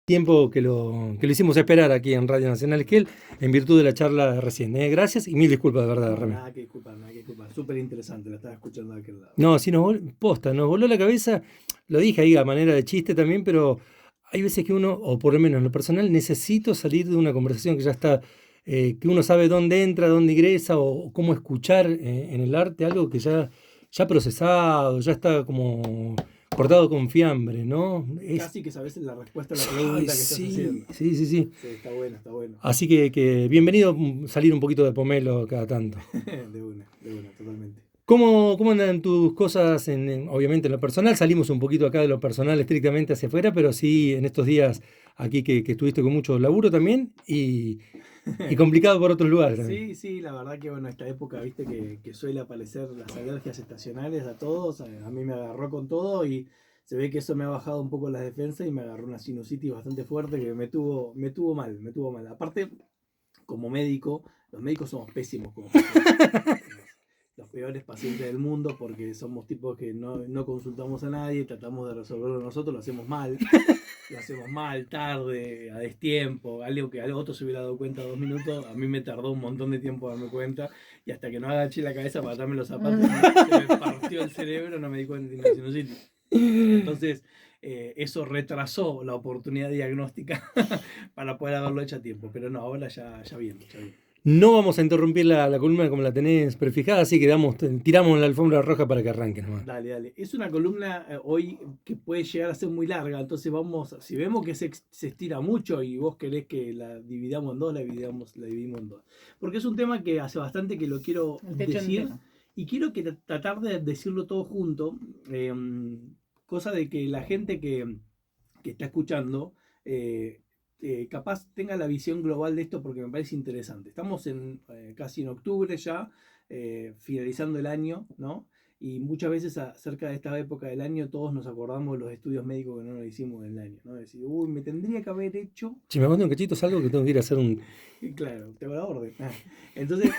Tiempo que lo hicimos esperar aquí en Radio Nacional Esquel, en virtud de la charla de recién. Gracias y mil disculpas de verdad, No, Remy. nada que disculpar, nada que disculpar. Súper interesante, la estaba escuchando de aquel lado. No, sí, posta, nos voló la cabeza, lo dije ahí a manera de chiste también, pero hay veces que uno, o por lo menos en lo personal, necesito salir de una conversación que ya está, que uno sabe dónde entra, dónde ingresa, o cómo escuchar en el arte algo que ya procesado, ya está como cortado con fiambre, ¿no? Casi que sabes la respuesta a la Ay, pregunta que estás sí, haciendo. sí, sí, sí. Sí, está bueno, está bueno. Así que bienvenido salir un poquito de pomelo cada tanto. De una, totalmente. ¿Cómo andan tus cosas obviamente en lo personal? Salimos un poquito acá de lo personal estrictamente hacia afuera, pero sí en estos días aquí que estuviste con mucho laburo también y complicado por otros lugares también. Sí, sí, la verdad que bueno, esta época, viste, que suele aparecer las alergias estacionales a todos, a mí me agarró con todo y se ve que eso me ha bajado un poco las defensas y me agarró una sinusitis bastante fuerte que me tuvo mal, me tuvo mal. Aparte, como médico, los médicos somos pésimos como pacientes. Somos los peores pacientes del mundo porque somos tipos que no consultamos a nadie, tratamos de resolverlo nosotros, lo hacemos mal, tarde, a destiempo, algo que al otro se hubiera dado cuenta 2 minutos, a mí me tardó un montón de tiempo darme cuenta y hasta que no agaché la cabeza para atarme los zapatos, se me partió el cerebro, no me di cuenta de una sinusitis. Entonces, eso retrasó la oportunidad diagnóstica para poder haberlo hecho a tiempo, pero no, ahora ya bien, ya bien. No vamos a interrumpir la columna como la tenés prefijada, así que tiramos la alfombra roja para que arranque nomás. Dale, dale. Es una columna hoy que puede llegar a ser muy larga, entonces vamos, si vemos que se estira mucho y vos querés que la dividamos en dos, la dividimos en dos. Porque es un tema que hace bastante que lo quiero decir y quiero tratar de decirlo todo junto, eh, cosa de que la gente que está escuchando capaz tenga la visión global de esto porque me parece interesante. Estamos casi en octubre ya, finalizando el año, ¿no? Y muchas veces acerca de esta época del año todos nos acordamos de los estudios médicos que no nos hicimos en el año, ¿no? Decir, uy, me tendría que haber hecho. Si me aguanto un cachito, salgo que tengo que ir a hacer un. Y claro, te hago la orden. Entonces,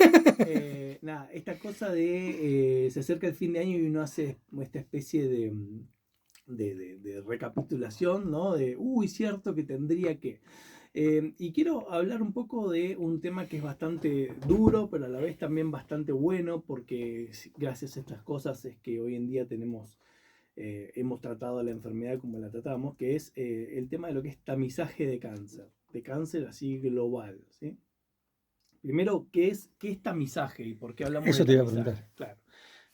nada, esta cosa de se acerca el fin de año y uno hace esta especie de recapitulación, ¿no? De, uy, cierto que tendría que. Y quiero hablar un poco de un tema que es bastante duro, pero a la vez también bastante bueno, porque gracias a estas cosas es que hoy en día hemos tratado la enfermedad como la tratamos, que es el tema de lo que es tamizaje de cáncer así global, ¿sí? Primero, ¿qué es tamizaje y por qué hablamos de Eso te iba a tamizaje? preguntar. Claro.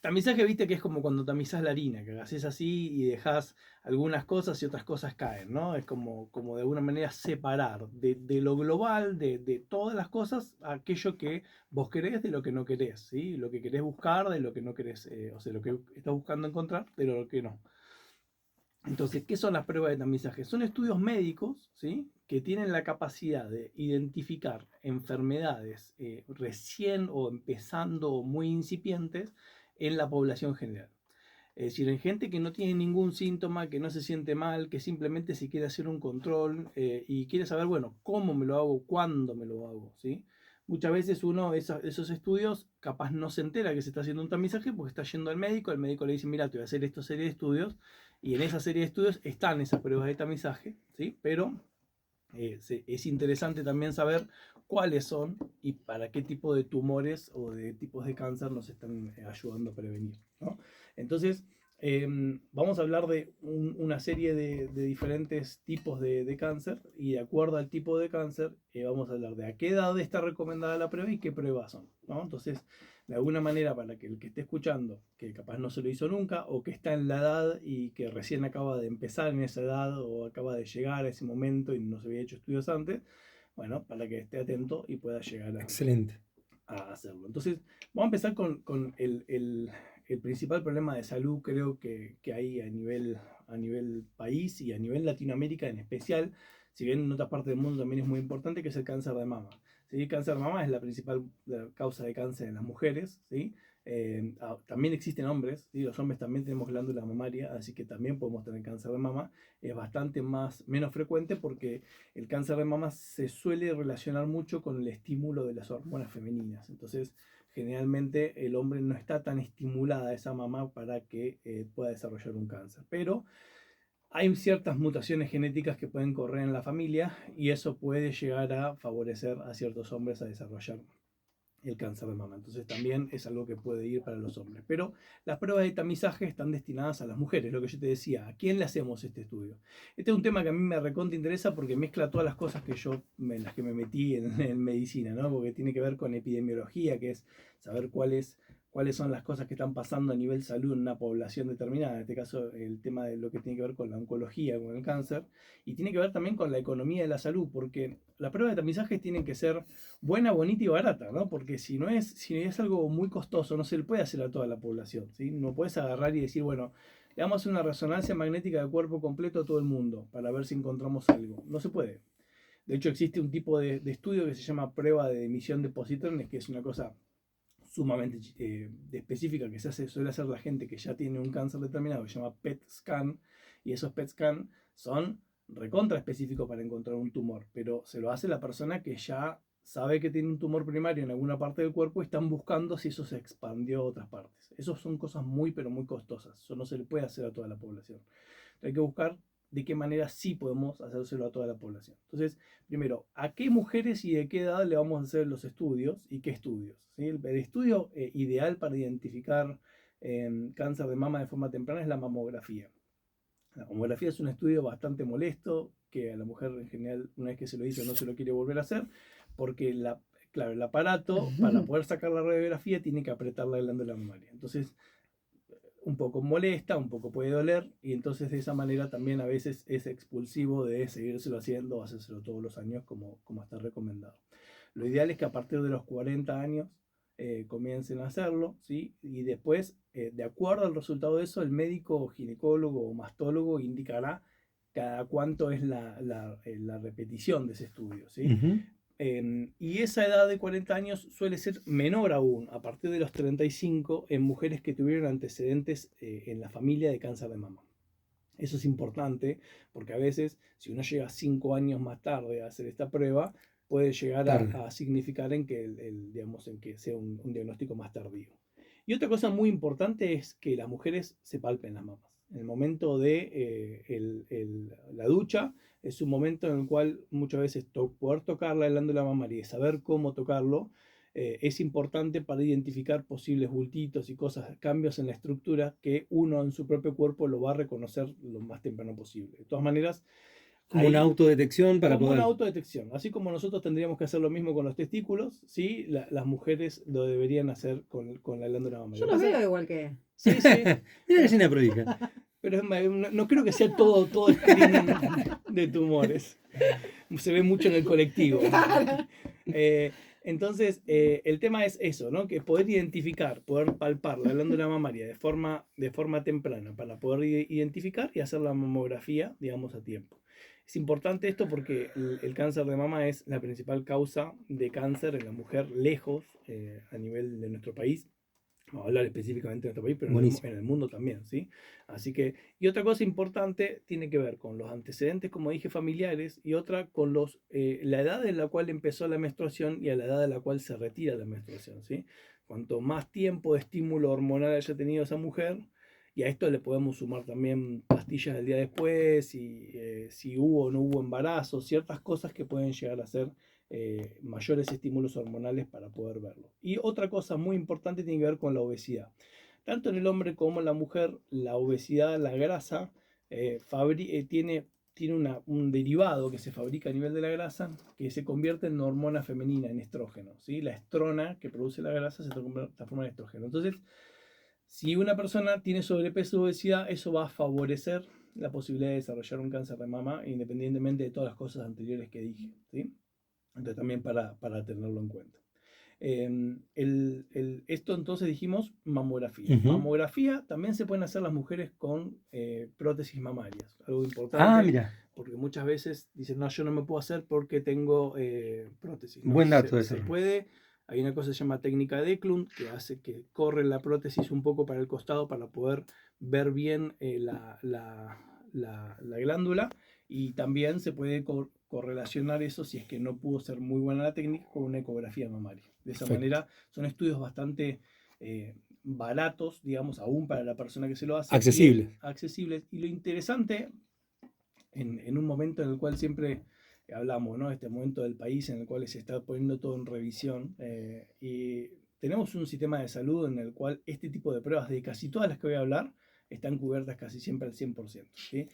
Tamizaje, viste que es como cuando tamizás la harina, que haces así y dejas algunas cosas y otras cosas caen, ¿no? Es como de alguna manera separar de lo global, de todas las cosas, aquello que vos querés de lo que no querés, ¿sí? Lo que querés buscar de lo que no querés, o sea, lo que estás buscando encontrar de lo que no. Entonces, ¿qué son las pruebas de tamizaje? Son estudios médicos, ¿sí? Que tienen la capacidad de identificar enfermedades recién o empezando o muy incipientes en la población general. Es decir, en gente que no tiene ningún síntoma, que no se siente mal, que simplemente se quiere hacer un control y quiere saber, bueno, cómo me lo hago, cuándo me lo hago, ¿sí? Muchas veces uno, esos estudios, capaz no se entera que se está haciendo un tamizaje porque está yendo al médico, el médico le dice, mira, te voy a hacer esta serie de estudios, y en esa serie de estudios están esas pruebas de tamizaje, ¿sí? Pero es interesante también saber cuáles son y para qué tipo de tumores o de tipos de cáncer nos están ayudando a prevenir, ¿no? Entonces, vamos a hablar de una serie de diferentes tipos de cáncer y de acuerdo al tipo de cáncer vamos a hablar de a qué edad está recomendada la prueba y qué pruebas son, ¿no? Entonces, de alguna manera para que el que esté escuchando, que capaz no se lo hizo nunca o que está en la edad y que recién acaba de empezar en esa edad o acaba de llegar a ese momento y no se había hecho estudios antes, bueno, para que esté atento y pueda llegar Excelente. a hacerlo. Entonces, vamos a empezar con el principal problema de salud creo que hay a nivel país y a nivel Latinoamérica en especial, si bien en otras partes del mundo también es muy importante, que es el cáncer de mama. ¿Sí? El cáncer de mama es la principal causa de cáncer en las mujeres, ¿sí? También existen hombres, ¿sí? Los hombres también tenemos glándula mamaria, así que también podemos tener cáncer de mama. Es bastante menos frecuente porque el cáncer de mama se suele relacionar mucho con el estímulo de las hormonas femeninas. Entonces, generalmente el hombre no está tan estimulada esa mama para que pueda desarrollar un cáncer. Pero hay ciertas mutaciones genéticas que pueden correr en la familia y eso puede llegar a favorecer a ciertos hombres a desarrollar el cáncer de mama. Entonces también es algo que puede ir para los hombres. Pero las pruebas de tamizaje están destinadas a las mujeres, lo que yo te decía, ¿a quién le hacemos este estudio? Este es un tema que a mí me recontra interesa porque mezcla todas las cosas que yo, en las que me metí en medicina, ¿no? Porque tiene que ver con epidemiología, que es saber cuáles son las cosas que están pasando a nivel salud en una población determinada, en este caso el tema de lo que tiene que ver con la oncología, con el cáncer, y tiene que ver también con la economía de la salud, porque las pruebas de tamizaje tienen que ser buena, bonita y barata, ¿no? Porque si es algo muy costoso, no se le puede hacer a toda la población, ¿sí? No puedes agarrar y decir, bueno, le damos a hacer una resonancia magnética de cuerpo completo a todo el mundo para ver si encontramos algo. No se puede. De hecho, existe un tipo de estudio que se llama prueba de emisión de positrones, que es una cosa sumamente específica que suele hacer la gente que ya tiene un cáncer determinado, que se llama PET scan, y esos PET scan son recontra específicos para encontrar un tumor, pero se lo hace la persona que ya sabe que tiene un tumor primario en alguna parte del cuerpo y están buscando si eso se expandió a otras partes. Eso son cosas muy, pero muy costosas. Eso no se le puede hacer a toda la población. Hay que buscar de qué manera sí podemos hacérselo a toda la población. Entonces, primero, ¿a qué mujeres y de qué edad le vamos a hacer los estudios y qué estudios? ¿Sí? El estudio ideal para identificar cáncer de mama de forma temprana es la mamografía. La mamografía es un estudio bastante molesto, que a la mujer en general, una vez que se lo hizo, no se lo quiere volver a hacer, porque claro, el aparato, para poder sacar la radiografía, tiene que apretar la glándula mamaria. Entonces, un poco molesta, un poco puede doler, y entonces de esa manera también a veces es expulsivo de seguírselo haciendo o hacérselo todos los años como está recomendado. Lo ideal es que a partir de los 40 años comiencen a hacerlo, ¿sí? Y después, de acuerdo al resultado de eso, el médico o ginecólogo o mastólogo indicará cada cuánto es la repetición de ese estudio, ¿sí? Ujú. Y esa edad de 40 años suele ser menor aún, a partir de los 35, en mujeres que tuvieron antecedentes en la familia de cáncer de mama. Eso es importante porque a veces, si uno llega 5 años más tarde a hacer esta prueba, puede llegar Tarde. a significar en que, digamos, en que sea un diagnóstico más tardío. Y otra cosa muy importante es que las mujeres se palpen las mamas. En el momento de la ducha es un momento en el cual muchas veces poder tocar la glándula mamaria y saber cómo tocarlo es importante para identificar posibles bultitos y cosas, cambios en la estructura que uno en su propio cuerpo lo va a reconocer lo más temprano posible. De todas maneras, Como una ahí autodetección para como una poder. autodetección, así como nosotros tendríamos que hacer lo mismo con los testículos, ¿sí? Las mujeres lo deberían hacer con la glándula Yo mamaria. los veo igual que. Sí, sí, Mira que llena prolija. pero no creo que sea todo screening de tumores. Se ve mucho en el colectivo. Eh, entonces, el tema es eso, ¿no? Que poder identificar, poder palpar la glándula mamaria de forma temprana para poder identificar y hacer la mamografía, digamos, a tiempo. Es importante esto porque el cáncer de mama es la principal causa de cáncer en la mujer lejos a nivel de nuestro país. Vamos a hablar específicamente de nuestro país, pero Buenísimo. en el mundo también, ¿sí? Así que, y otra cosa importante tiene que ver con los antecedentes, como dije, familiares, y otra con la edad en la cual empezó la menstruación y a la edad en la cual se retira la menstruación, ¿sí? Cuanto más tiempo de estímulo hormonal haya tenido esa mujer, y a esto le podemos sumar también pastillas del día después, y si hubo o no hubo embarazo, ciertas cosas que pueden llegar a ser mayores estímulos hormonales para poder verlo. Y otra cosa muy importante tiene que ver con la obesidad. Tanto en el hombre como en la mujer, la obesidad, la grasa, tiene un derivado que se fabrica a nivel de la grasa que se convierte en hormona femenina, en estrógeno. ¿Sí? La estrona que produce la grasa se transforma en estrógeno. Entonces, si una persona tiene sobrepeso o obesidad, eso va a favorecer la posibilidad de desarrollar un cáncer de mama, independientemente de todas las cosas anteriores que dije. ¿Sí? Entonces también para tenerlo en cuenta. Esto entonces dijimos mamografía. Ujú. Mamografía también se pueden hacer las mujeres con prótesis mamarias. Algo Ah, importante mira. porque muchas veces dicen, no, yo no me puedo hacer porque tengo prótesis. ¿No? Buen dato Se ese. puede. Hay una cosa que se llama técnica de Eklund que hace que corre la prótesis un poco para el costado para poder ver bien la glándula, y también se puede correlacionar eso, si es que no pudo ser muy buena la técnica, con una ecografía mamaria. De esa Perfecto. manera son estudios bastante baratos, digamos, aún para la persona que se lo hace. Accesibles. Accesibles. Y lo interesante en un momento en el cual siempre hablamos, ¿no? Este momento del país en el cual se está poniendo todo en revisión, y tenemos un sistema de salud en el cual este tipo de pruebas, de casi todas las que voy a hablar, están cubiertas casi siempre al 100%, ¿sí?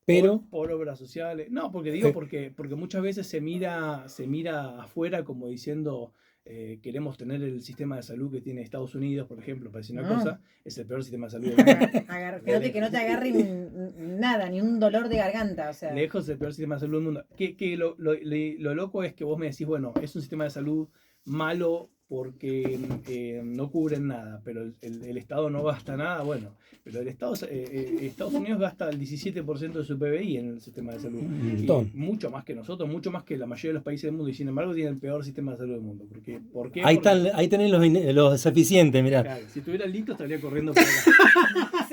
Pero, Por obras sociales. No, porque digo, eh, porque muchas veces se mira afuera como diciendo, queremos tener el sistema de salud que tiene Estados Unidos, por ejemplo, para decir una No. cosa, es el peor sistema de salud del mundo. Que no te agarre nada, ni un dolor de garganta, o sea. Lejos el peor sistema de salud del mundo. Que lo loco es que vos me decís, bueno, es un sistema de salud malo porque no cubren nada, pero el Estado no gasta nada, bueno, pero Estados Unidos gasta el 17% de su PBI en el sistema de salud, un y montón. mucho más que nosotros, mucho más que la mayoría de los países del mundo, y sin embargo tienen el peor sistema de salud del mundo. ¿Por qué? Ahí, Porque, ahí tenés los eficientes, mirá. claro, si tuviera listo estaría corriendo por acá.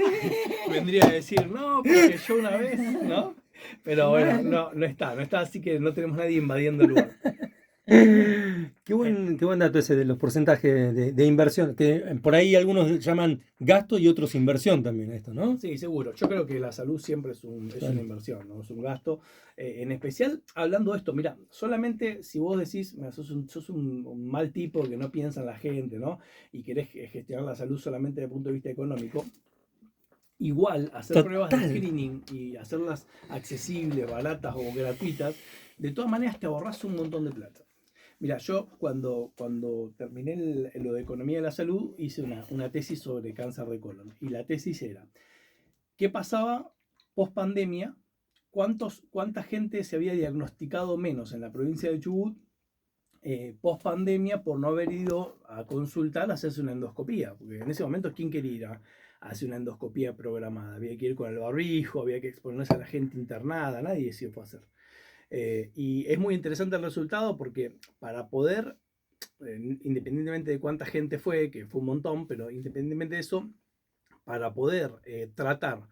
Vendría a decir, no, porque yo una vez, ¿no? Pero bueno, no está, así que no tenemos nadie invadiendo el lugar. Qué buen dato ese de los porcentajes de inversión, que por ahí algunos llaman gasto y otros inversión también esto, ¿no? Sí, seguro. Yo creo que la salud siempre es una inversión, ¿no? Es un gasto. En especial, hablando de esto, mira, solamente si vos decís, mira, sos un mal tipo que no piensa en la gente, ¿no? Y querés gestionar la salud solamente desde el punto de vista económico, igual hacer pruebas de screening y hacerlas accesibles, baratas o gratuitas, de todas maneras te ahorras un montón de plata. Mira, yo cuando terminé lo de economía de la salud hice una tesis sobre cáncer de colon, y la tesis era, ¿qué pasaba post pandemia? ¿Cuánta gente se había diagnosticado menos en la provincia de Chubut post pandemia por no haber ido a consultar, a hacerse una endoscopía? Porque en ese momento, ¿quién quería ir a hacer una endoscopía programada? Había que ir con el barbijo, había que exponerse a la gente internada, nadie se fue a hacer. Y es muy interesante el resultado porque para poder, independientemente de cuánta gente fue, que fue un montón, pero independientemente de eso, para poder tratar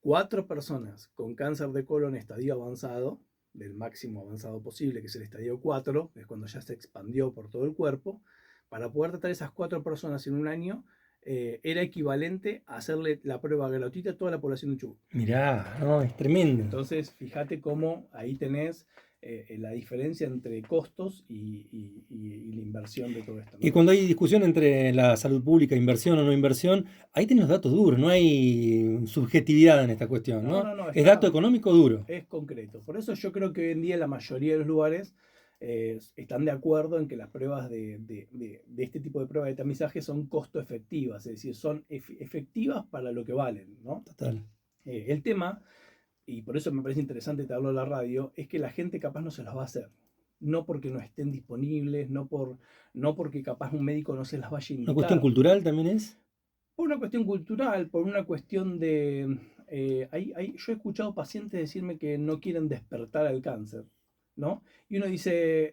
4 personas con cáncer de colon estadio avanzado, del máximo avanzado posible, que es el estadio 4, que es cuando ya se expandió por todo el cuerpo, para poder tratar esas 4 personas en un año, era equivalente a hacerle la prueba gratuita a toda la población de Chubut. Mirá, no, es tremendo. Entonces, fíjate cómo ahí tenés la diferencia entre costos y la inversión de todo esto, ¿no? Y cuando hay discusión entre la salud pública, inversión o no inversión, ahí tenés los datos duros, no hay subjetividad en esta cuestión, ¿no? No, Es dato económico duro. es concreto. Por eso yo creo que hoy en día la mayoría de los lugares están de acuerdo en que las pruebas de este tipo de pruebas de tamizaje son costo efectivas, es decir, son efectivas para lo que valen, ¿no? Total. El tema, y por eso me parece interesante te hablo en la radio, es que la gente capaz no se las va a hacer. No porque no estén disponibles, no porque capaz un médico no se las vaya a ¿Una indicar. cuestión cultural también es? Por una cuestión cultural, por una cuestión de... yo he escuchado pacientes decirme que no quieren despertar al cáncer, ¿no? Y uno dice,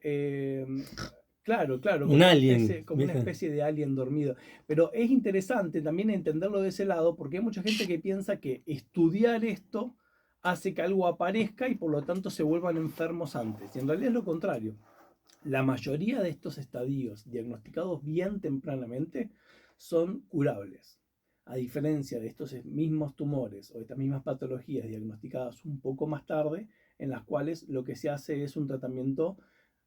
claro, Un alien, como una ¿viste? especie de alien dormido. Pero es interesante también entenderlo de ese lado, porque hay mucha gente que piensa que estudiar esto hace que algo aparezca y por lo tanto se vuelvan enfermos antes. Y en realidad es lo contrario. La mayoría de estos estadios diagnosticados bien tempranamente son curables. A diferencia de estos mismos tumores o estas mismas patologías diagnosticadas un poco más tarde, en las cuales lo que se hace es un tratamiento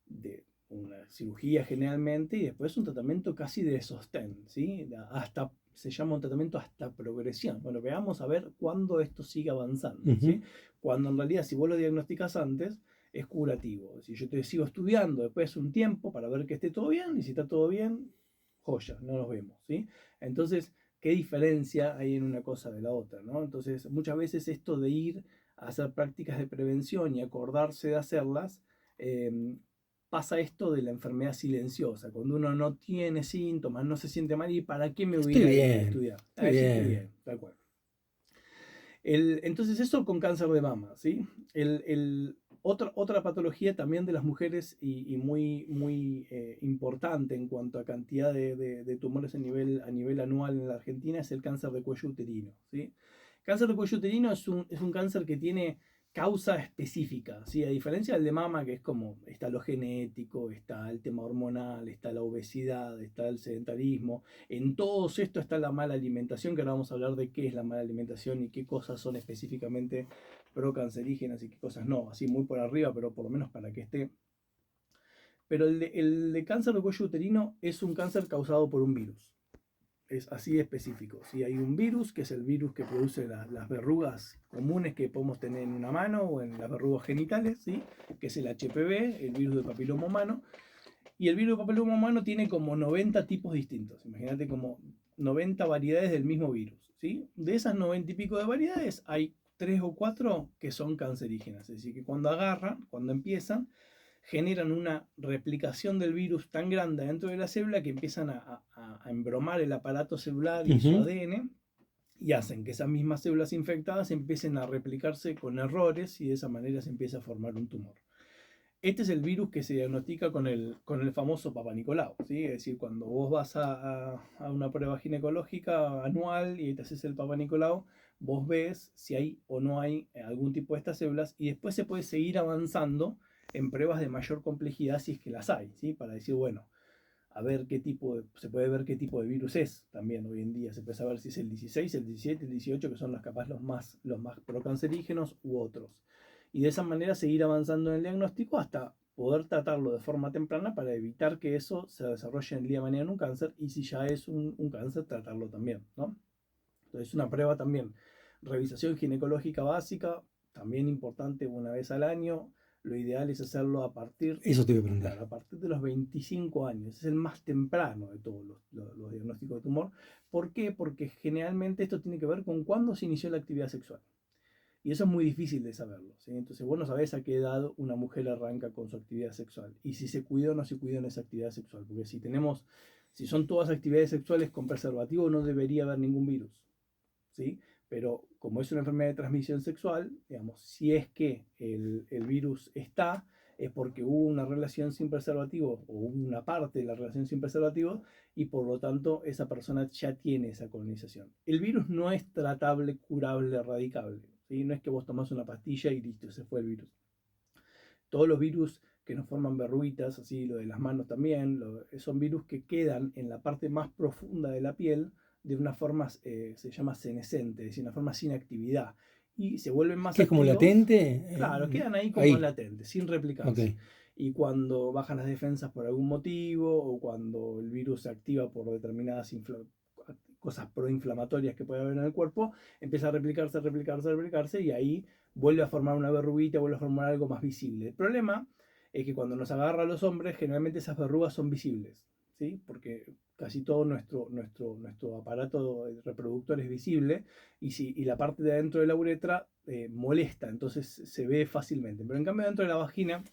de una cirugía generalmente y después un tratamiento casi de sostén, ¿sí? Hasta, se llama un tratamiento hasta progresión. Bueno, veamos a ver cuándo esto sigue avanzando, ¿sí? Cuando en realidad, si vos lo diagnosticas antes, es curativo. Si yo te sigo estudiando después un tiempo para ver que esté todo bien, y si está todo bien, joya, no nos vemos, ¿sí? Entonces, ¿qué diferencia hay en una cosa de la otra, ¿no? Entonces, muchas veces esto de ir a hacer prácticas de prevención y acordarse de hacerlas, pasa esto de la enfermedad silenciosa, cuando uno no tiene síntomas, no se siente mal, ¿y para qué me voy a ir a estudiar? Estoy bien, tal cual. Entonces eso con cáncer de mama, ¿sí? Otra patología también de las mujeres y muy importante en cuanto a cantidad de tumores a nivel anual en la Argentina es el cáncer de cuello uterino, ¿sí? Cáncer de cuello uterino es un cáncer que tiene causa específica, ¿sí? A diferencia del de mama, que es como, está lo genético, está el tema hormonal, está la obesidad, está el sedentarismo, en todo esto está la mala alimentación, que ahora vamos a hablar de qué es la mala alimentación y qué cosas son específicamente procancerígenas y qué cosas no, así muy por arriba, pero por lo menos para que esté. Pero el de cáncer de cuello uterino es un cáncer causado por un virus. Es así de específico. Si hay un virus, que es el virus que produce las verrugas comunes que podemos tener en una mano o en las verrugas genitales, ¿sí? Que es el HPV, el virus del papiloma humano. Y el virus del papiloma humano tiene como 90 tipos distintos. Imagínate como 90 variedades del mismo virus, ¿sí? De esas 90 y pico de variedades, hay 3 o 4 que son cancerígenas. Es decir, que cuando agarran, cuando empiezan, generan una replicación del virus tan grande dentro de la célula que empiezan a embromar el aparato celular y su ADN y hacen que esas mismas células infectadas empiecen a replicarse con errores y de esa manera se empieza a formar un tumor. Este es el virus que se diagnostica con el famoso Papa Nicolau, ¿sí? Es decir, cuando vos vas a una prueba ginecológica anual y te haces el Papa Nicolau, vos ves si hay o no hay algún tipo de estas células y después se puede seguir avanzando en pruebas de mayor complejidad si es que las hay, ¿sí? Para decir, bueno, a ver se puede ver qué tipo de virus es también hoy en día. Se puede saber si es el 16, el 17, el 18, que son los más procancerígenos u otros. Y de esa manera seguir avanzando en el diagnóstico hasta poder tratarlo de forma temprana para evitar que eso se desarrolle en el día de mañana en un cáncer y si ya es un cáncer, tratarlo también, ¿no? Entonces una prueba también, revisación ginecológica básica, también importante una vez al año. Lo ideal es hacerlo a partir, Eso te voy a preguntar. claro, a partir de los 25 años. Es el más temprano de todos los diagnósticos de tumor. ¿Por qué? Porque generalmente esto tiene que ver con cuándo se inició la actividad sexual. Y eso es muy difícil de saberlo, ¿sí? Entonces vos no sabés a qué edad una mujer arranca con su actividad sexual. Y si se cuidó o no se cuidó en esa actividad sexual. Porque si son todas actividades sexuales con preservativo, no debería haber ningún virus, ¿sí? Pero como es una enfermedad de transmisión sexual, digamos, si es que el virus está, es porque hubo una relación sin preservativo o una parte de la relación sin preservativo y por lo tanto esa persona ya tiene esa colonización. El virus no es tratable, curable, erradicable, ¿sí? No es que vos tomás una pastilla y listo, se fue el virus. Todos los virus que nos forman verruguitas, así lo de las manos también, son virus que quedan en la parte más profunda de la piel de una forma, se llama senescente, es decir, una forma sin actividad. Y se vuelven más ¿Qué es como activos. latente? Claro, quedan ahí como latentes, sin replicarse. Okay. Y cuando bajan las defensas por algún motivo, o cuando el virus se activa por determinadas cosas proinflamatorias que puede haber en el cuerpo, empieza a replicarse, y ahí vuelve a formar una verruguita, vuelve a formar algo más visible. El problema es que cuando nos agarra a los hombres, generalmente esas verrugas son visibles, ¿sí? Porque casi todo nuestro aparato reproductor es visible y la parte de adentro de la uretra molesta, entonces se ve fácilmente. Pero en cambio dentro de la vagina,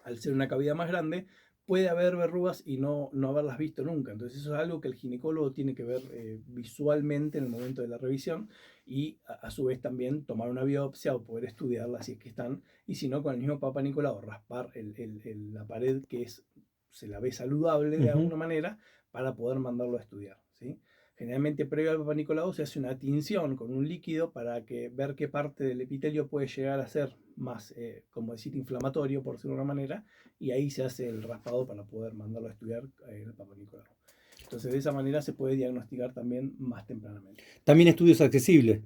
al ser una cavidad más grande, puede haber verrugas y no haberlas visto nunca. Entonces eso es algo que el ginecólogo tiene que ver visualmente en el momento de la revisión y a su vez también tomar una biopsia o poder estudiarlas si es que están, y si no, con el mismo Papa Nicolau raspar la pared que se la ve saludable de alguna manera para poder mandarlo a estudiar, ¿sí? Generalmente previo al Papa Nicolau se hace una tinción con un líquido para ver qué parte del epitelio puede llegar a ser más, como decir, inflamatorio, por decirlo de una manera, y ahí se hace el raspado para poder mandarlo a estudiar el Papa Nicolau. Entonces de esa manera se puede diagnosticar también más tempranamente. También estudios accesibles.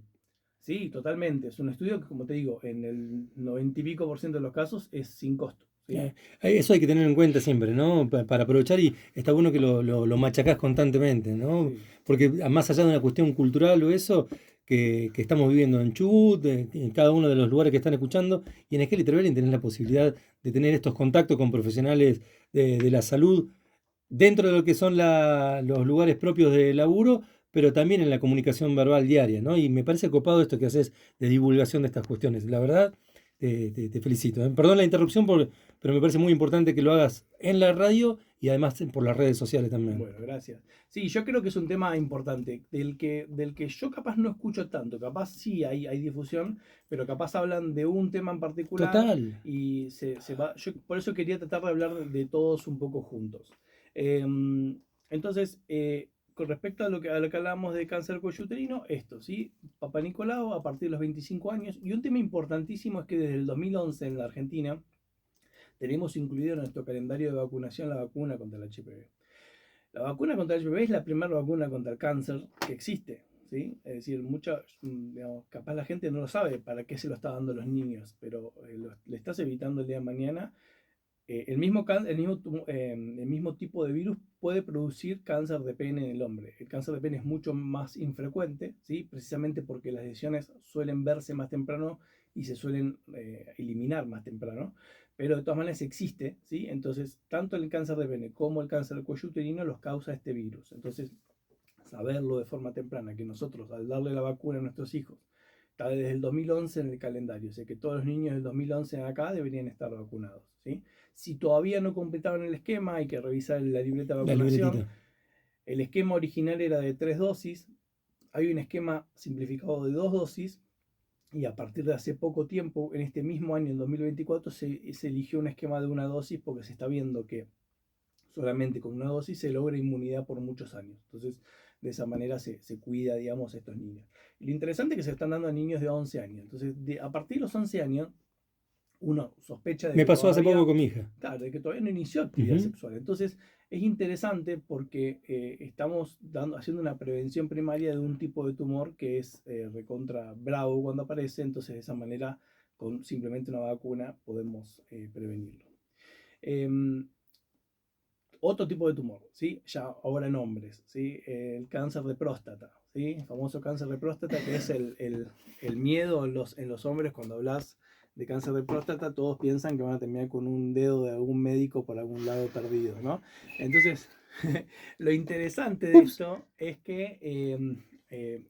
Sí, totalmente. Es un estudio que, como te digo, en el 90 y pico % de los casos es sin costo. ¿Sí? Eso hay que tener en cuenta siempre, ¿no? Para aprovechar, y está bueno que lo machacás constantemente, ¿no? Sí. Porque más allá de una cuestión cultural o eso, que estamos viviendo en Chubut, en cada uno de los lugares que están escuchando, y en Esquel y Trevelin tenés la posibilidad de tener estos contactos con profesionales de la salud dentro de lo que son los lugares propios de laburo, pero también en la comunicación verbal diaria, ¿no? Y me parece copado esto que haces de divulgación de estas cuestiones. La verdad, te felicito, ¿eh? Perdón la interrupción, pero me parece muy importante que lo hagas en la radio y además por las redes sociales también. Bueno, gracias. Sí, yo creo que es un tema importante, del que yo capaz no escucho tanto, capaz sí hay difusión, pero capaz hablan de un tema en particular. Total. Y yo por eso quería tratar de hablar de todos un poco juntos. Entonces, con respecto a lo que hablábamos de cáncer cuello uterino, esto, ¿sí? Papa Nicolau a partir de los 25 años. Y un tema importantísimo es que desde el 2011 en la Argentina tenemos incluido en nuestro calendario de vacunación la vacuna contra el HPV. La vacuna contra el HPV es la primera vacuna contra el cáncer que existe, ¿sí? Es decir, digamos, capaz la gente no lo sabe para qué se lo está dando a los niños, pero le estás evitando el día de mañana. El mismo tipo de virus puede producir cáncer de pene en el hombre. El cáncer de pene es mucho más infrecuente, ¿sí? Precisamente porque las lesiones suelen verse más temprano y se suelen eliminar más temprano, pero de todas maneras existe, ¿sí? Entonces, tanto el cáncer de pene como el cáncer del cuello uterino los causa este virus. Entonces, saberlo de forma temprana, que nosotros al darle la vacuna a nuestros hijos, está desde el 2011 en el calendario, o sea que todos los niños del 2011 acá deberían estar vacunados, ¿sí? Si todavía no completaron el esquema, hay que revisar la libreta de La vacunación. libretita. El esquema original era de 3 dosis, hay un esquema simplificado de 2 dosis, y a partir de hace poco tiempo, en este mismo año, en 2024, se eligió un esquema de 1 dosis porque se está viendo que solamente con 1 dosis se logra inmunidad por muchos años. Entonces, de esa manera se cuida, digamos, a estos niños. Y lo interesante es que se están dando a niños de 11 años. Entonces, a partir de los 11 años, uno sospecha de Me que pasó hace todavía, poco con mi hija. claro, de que todavía no inició actividad Ujú. sexual. Entonces, es interesante porque estamos haciendo una prevención primaria de un tipo de tumor que es recontra bravo cuando aparece. Entonces, de esa manera, con simplemente una vacuna, podemos prevenirlo. Otro tipo de tumor, ¿sí? Ya ahora en hombres, ¿sí? El cáncer de próstata, ¿sí? El famoso cáncer de próstata, que es el miedo en los hombres cuando hablas de cáncer de próstata, todos piensan que van a terminar con un dedo de algún médico por algún lado perdido, ¿no? Entonces, lo interesante de esto es que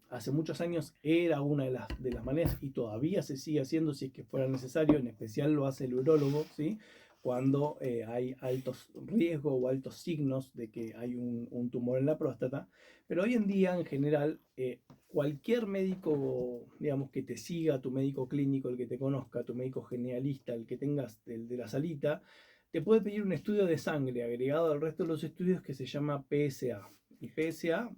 hace muchos años era una de las maneras, y todavía se sigue haciendo si es que fuera necesario, en especial lo hace el urólogo, ¿sí? Cuando hay altos riesgos o altos signos de que hay un tumor en la próstata. Pero hoy en día, en general, cualquier médico, digamos, que te siga, tu médico clínico, el que te conozca, tu médico generalista, el que tengas, el de la salita, te puede pedir un estudio de sangre agregado al resto de los estudios que se llama PSA. Y PSA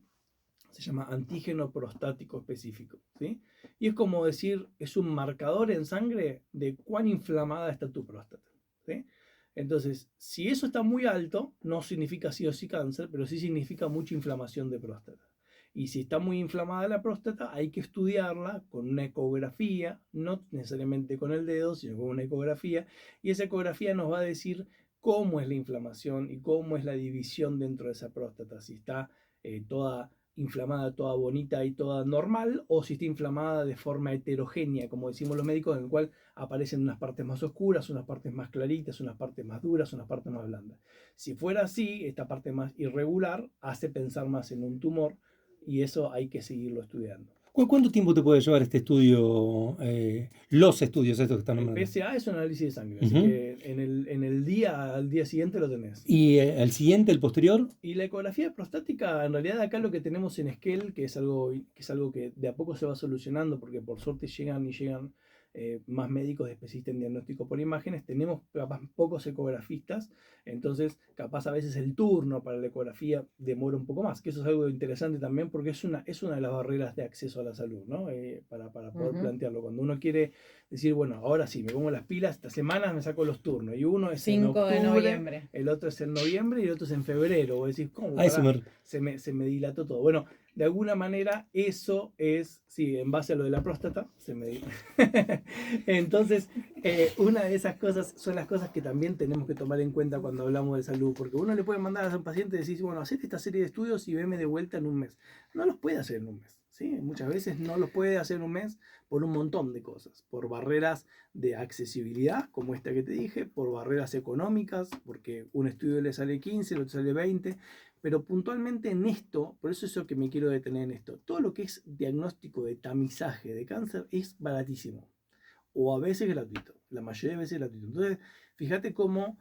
se llama antígeno prostático específico, ¿sí? Y es como decir, es un marcador en sangre de cuán inflamada está tu próstata, ¿sí? Entonces, si eso está muy alto, no significa sí o sí cáncer, pero sí significa mucha inflamación de próstata. Y si está muy inflamada la próstata, hay que estudiarla con una ecografía, no necesariamente con el dedo, sino con una ecografía, y esa ecografía nos va a decir cómo es la inflamación y cómo es la división dentro de esa próstata, si está toda inflamada, toda bonita y toda normal, o si está inflamada de forma heterogénea, como decimos los médicos, en el cual aparecen unas partes más oscuras, unas partes más claritas, unas partes más duras, unas partes más blandas. Si fuera así, esta parte más irregular hace pensar más en un tumor y eso hay que seguirlo estudiando. ¿Cuánto tiempo te puede llevar este estudio, los estudios estos que están El nombrando? PSA es un análisis de sangre, así Ujú. que al día siguiente lo tenés. ¿Y el siguiente, el posterior? Y la ecografía prostática, en realidad acá lo que tenemos en Esquel, que es algo que de a poco se va solucionando, porque por suerte llegan más médicos especialistas en diagnóstico por imágenes, tenemos capaz pocos ecografistas, entonces capaz a veces el turno para la ecografía demora un poco más, que eso es algo interesante también porque es una de las barreras de acceso a la salud, ¿no? Para poder plantearlo. Cuando uno quiere decir, bueno, ahora sí, me pongo las pilas, esta semana me saco los turnos, y uno es en 5 de octubre, noviembre. el otro es en noviembre y el otro es en febrero. Vos decís, ¿cómo? A eso Pará, me... se me dilató todo. Bueno, de alguna manera eso es, sí, en base a lo de la próstata, se me dilató. Entonces, una de esas cosas son las cosas que también tenemos que tomar en cuenta cuando hablamos de salud, porque uno le puede mandar a un paciente y decir, bueno, hacete esta serie de estudios y veme de vuelta en un mes. No los puede hacer en un mes, ¿sí? Muchas veces no los puede hacer en un mes por un montón de cosas, por barreras de accesibilidad, como esta que te dije, por barreras económicas, porque un estudio le sale 15, el otro sale 20, pero puntualmente en esto, por eso es lo que me quiero detener en esto, todo lo que es diagnóstico de tamizaje de cáncer es baratísimo, o a veces gratuito, la mayoría de veces gratuito. Entonces, fíjate cómo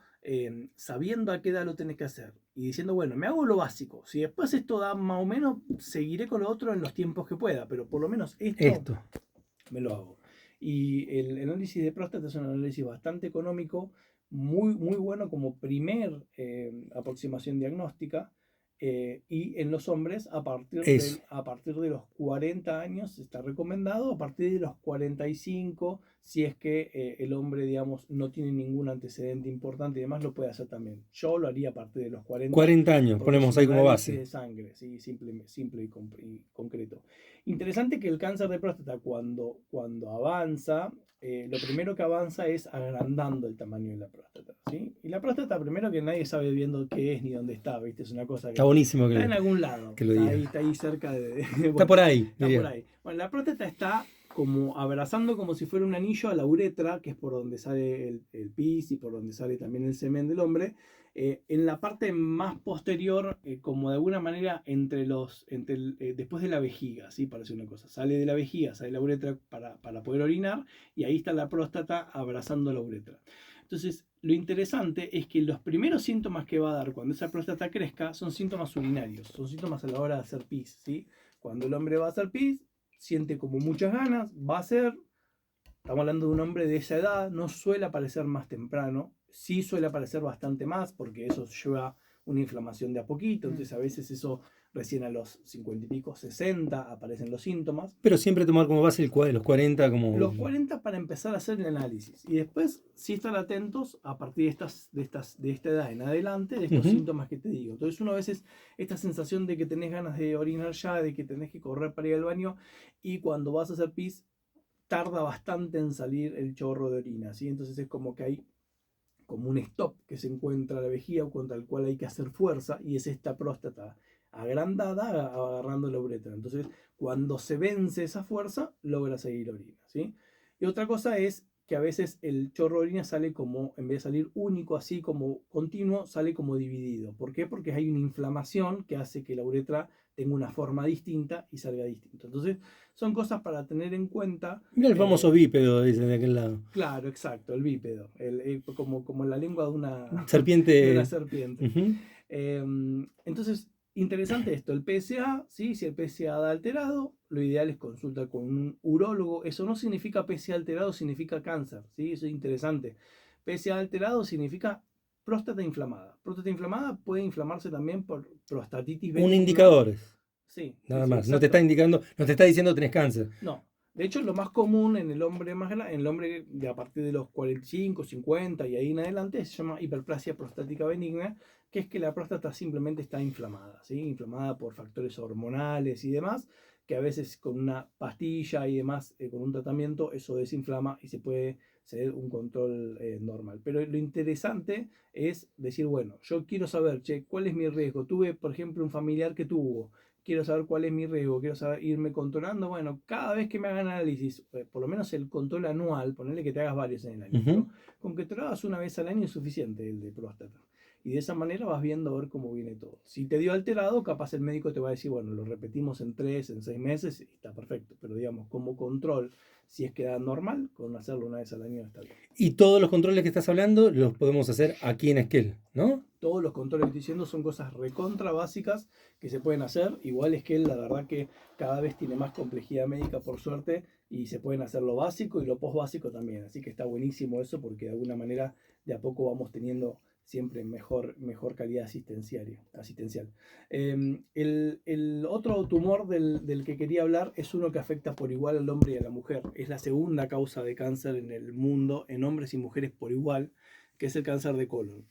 sabiendo a qué edad lo tenés que hacer y diciendo, bueno, me hago lo básico, si después esto da más o menos, seguiré con lo otro en los tiempos que pueda, pero por lo menos esto me lo hago. Y el análisis de próstata es un análisis bastante económico, muy, muy bueno como primer aproximación diagnóstica. Y en los hombres, Eso. a partir de los 40 años está recomendado, a partir de los 45, si es que el hombre, digamos, no tiene ningún antecedente importante y demás, lo puede hacer también. Yo lo haría a partir de los 40, 40 años, porque es ponemos un ahí como análisis base. de sangre, ¿sí? Simple y concreto. Interesante que el cáncer de próstata, cuando avanza, lo primero que avanza es agrandando el tamaño de la próstata, ¿sí? Y la próstata, primero que nadie sabe viendo qué es ni dónde está, ¿viste? Es una cosa Está que buenísimo está en algún lado, que lo digas. está ahí cerca Está bueno, por ahí, está por diría. ahí. Bueno, la próstata está como abrazando como si fuera un anillo a la uretra, que es por donde sale el pis y por donde sale también el semen del hombre. En la parte más posterior, como de alguna manera después de la vejiga, ¿sí? Parece una cosa. Sale de la vejiga, sale la uretra para poder orinar y ahí está la próstata abrazando la uretra. Entonces, lo interesante es que los primeros síntomas que va a dar cuando esa próstata crezca son síntomas urinarios, son síntomas a la hora de hacer pis, ¿sí? Cuando el hombre va a hacer pis, siente como muchas ganas, va a hacer, estamos hablando de un hombre de esa edad, no suele aparecer más temprano, sí suele aparecer bastante más, porque eso lleva una inflamación de a poquito, entonces a veces eso recién a los 50 y pico, 60 aparecen los síntomas. Pero siempre tomar como base los 40 como... Los 40 para empezar a hacer el análisis y después sí estar atentos a partir de esta edad en adelante de estos síntomas que te digo. Entonces uno a veces esta sensación de que tenés ganas de orinar ya, de que tenés que correr para ir al baño y cuando vas a hacer pis tarda bastante en salir el chorro de orina, ¿sí? Entonces es como que hay como un stop que se encuentra a la vejiga contra el cual hay que hacer fuerza y es esta próstata agrandada agarrando la uretra. Entonces, cuando se vence esa fuerza, logra seguir la orina, ¿sí? Y otra cosa es que a veces el chorro de orina sale como, en vez de salir único, así como continuo, sale como dividido. ¿Por qué? Porque hay una inflamación que hace que la uretra tenga una forma distinta y salga distinto. Entonces, son cosas para tener en cuenta. Mira el famoso bípedo, dicen de aquel lado. Claro, exacto, el bípedo, como la lengua de una Serpiente. serpiente. Ujú. Entonces, interesante esto, el PSA, ¿sí? Si el PSA da alterado, lo ideal es consultar con un urólogo. Eso no significa PSA alterado, significa cáncer, ¿sí? Eso es interesante. PSA alterado significa próstata inflamada. Próstata inflamada puede inflamarse también por prostatitis Un benigna. indicador, Sí, sí, nada sí, más. No te está exacto. indicando, no te está diciendo tenés cáncer. No. De hecho, lo más común en el hombre más grande, en el hombre de a partir de los 45, 50 y ahí en adelante, se llama hiperplasia prostática benigna, que es que la próstata simplemente está inflamada, ¿sí? Inflamada por factores hormonales y demás, que a veces con una pastilla y demás, con un tratamiento, eso desinflama y se puede hacer un control normal. Pero lo interesante es decir, bueno, yo quiero saber, che, ¿cuál es mi riesgo? Tuve, por ejemplo, un familiar que tuvo, quiero saber cuál es mi riesgo, quiero saber irme controlando. Bueno, cada vez que me hagan análisis, por lo menos el control anual, ponerle que te hagas varios en el año, Ujú. pero con que te lo hagas una vez al año es suficiente el de próstata. Y de esa manera vas viendo a ver cómo viene todo. Si te dio alterado, capaz el médico te va a decir, bueno, lo repetimos en 3, en 6 meses y está perfecto. Pero digamos, como control, si es que da normal, con hacerlo una vez al año está bien. Y todos los controles que estás hablando los podemos hacer aquí en Esquel, ¿no? Todos los controles que estoy diciendo son cosas recontra básicas que se pueden hacer. Igual es que la verdad que cada vez tiene más complejidad médica por suerte y se pueden hacer lo básico y lo post básico también. Así que está buenísimo eso porque de alguna manera de a poco vamos teniendo siempre mejor calidad asistencial. El otro tumor del que quería hablar es uno que afecta por igual al hombre y a la mujer. Es la segunda causa de cáncer en el mundo en hombres y mujeres por igual, que es el cáncer de colon.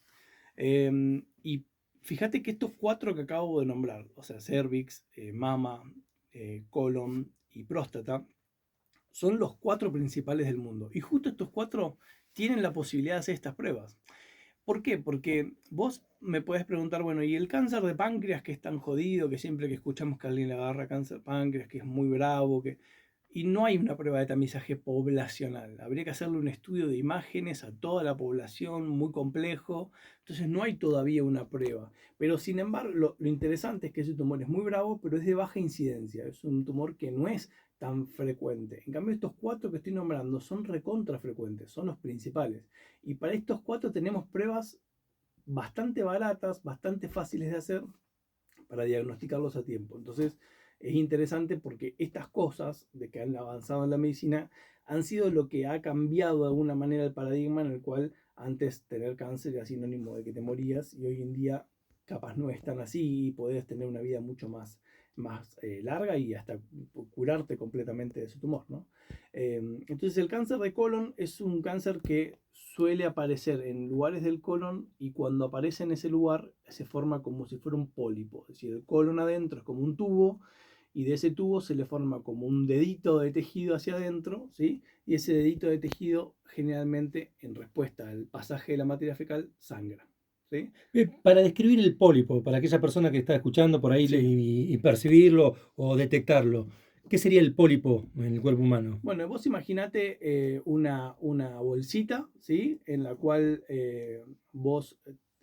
Y fíjate que estos cuatro que acabo de nombrar, o sea, cervix, mama, colon y próstata, son los cuatro principales del mundo. Y justo estos cuatro tienen la posibilidad de hacer estas pruebas. ¿Por qué? Porque vos me puedes preguntar, bueno, ¿y el cáncer de páncreas que es tan jodido, que siempre que escuchamos que alguien le agarra cáncer de páncreas, que es muy bravo, que... Y no hay una prueba de tamizaje poblacional. Habría que hacerle un estudio de imágenes a toda la población, muy complejo. Entonces no hay todavía una prueba. Pero sin embargo, lo interesante es que ese tumor es muy bravo, pero es de baja incidencia. Es un tumor que no es tan frecuente. En cambio, estos cuatro que estoy nombrando son recontra frecuentes, son los principales. Y para estos cuatro tenemos pruebas bastante baratas, bastante fáciles de hacer para diagnosticarlos a tiempo. Entonces es interesante porque estas cosas de que han avanzado en la medicina han sido lo que ha cambiado de alguna manera el paradigma en el cual antes tener cáncer era sinónimo de que te morías y hoy en día capaz no es tan así y podés tener una vida mucho más larga y hasta curarte completamente de ese tumor, ¿no? Entonces el cáncer de colon es un cáncer que suele aparecer en lugares del colon y cuando aparece en ese lugar se forma como si fuera un pólipo, es decir, el colon adentro es como un tubo y de ese tubo se le forma como un dedito de tejido hacia adentro, ¿sí? Y ese dedito de tejido generalmente en respuesta al pasaje de la materia fecal sangra, ¿sí? Para describir el pólipo, para aquella persona que está escuchando por ahí Sí. y percibirlo o detectarlo, ¿qué sería el pólipo en el cuerpo humano? Bueno, vos imaginate una bolsita, ¿sí? En la cual vos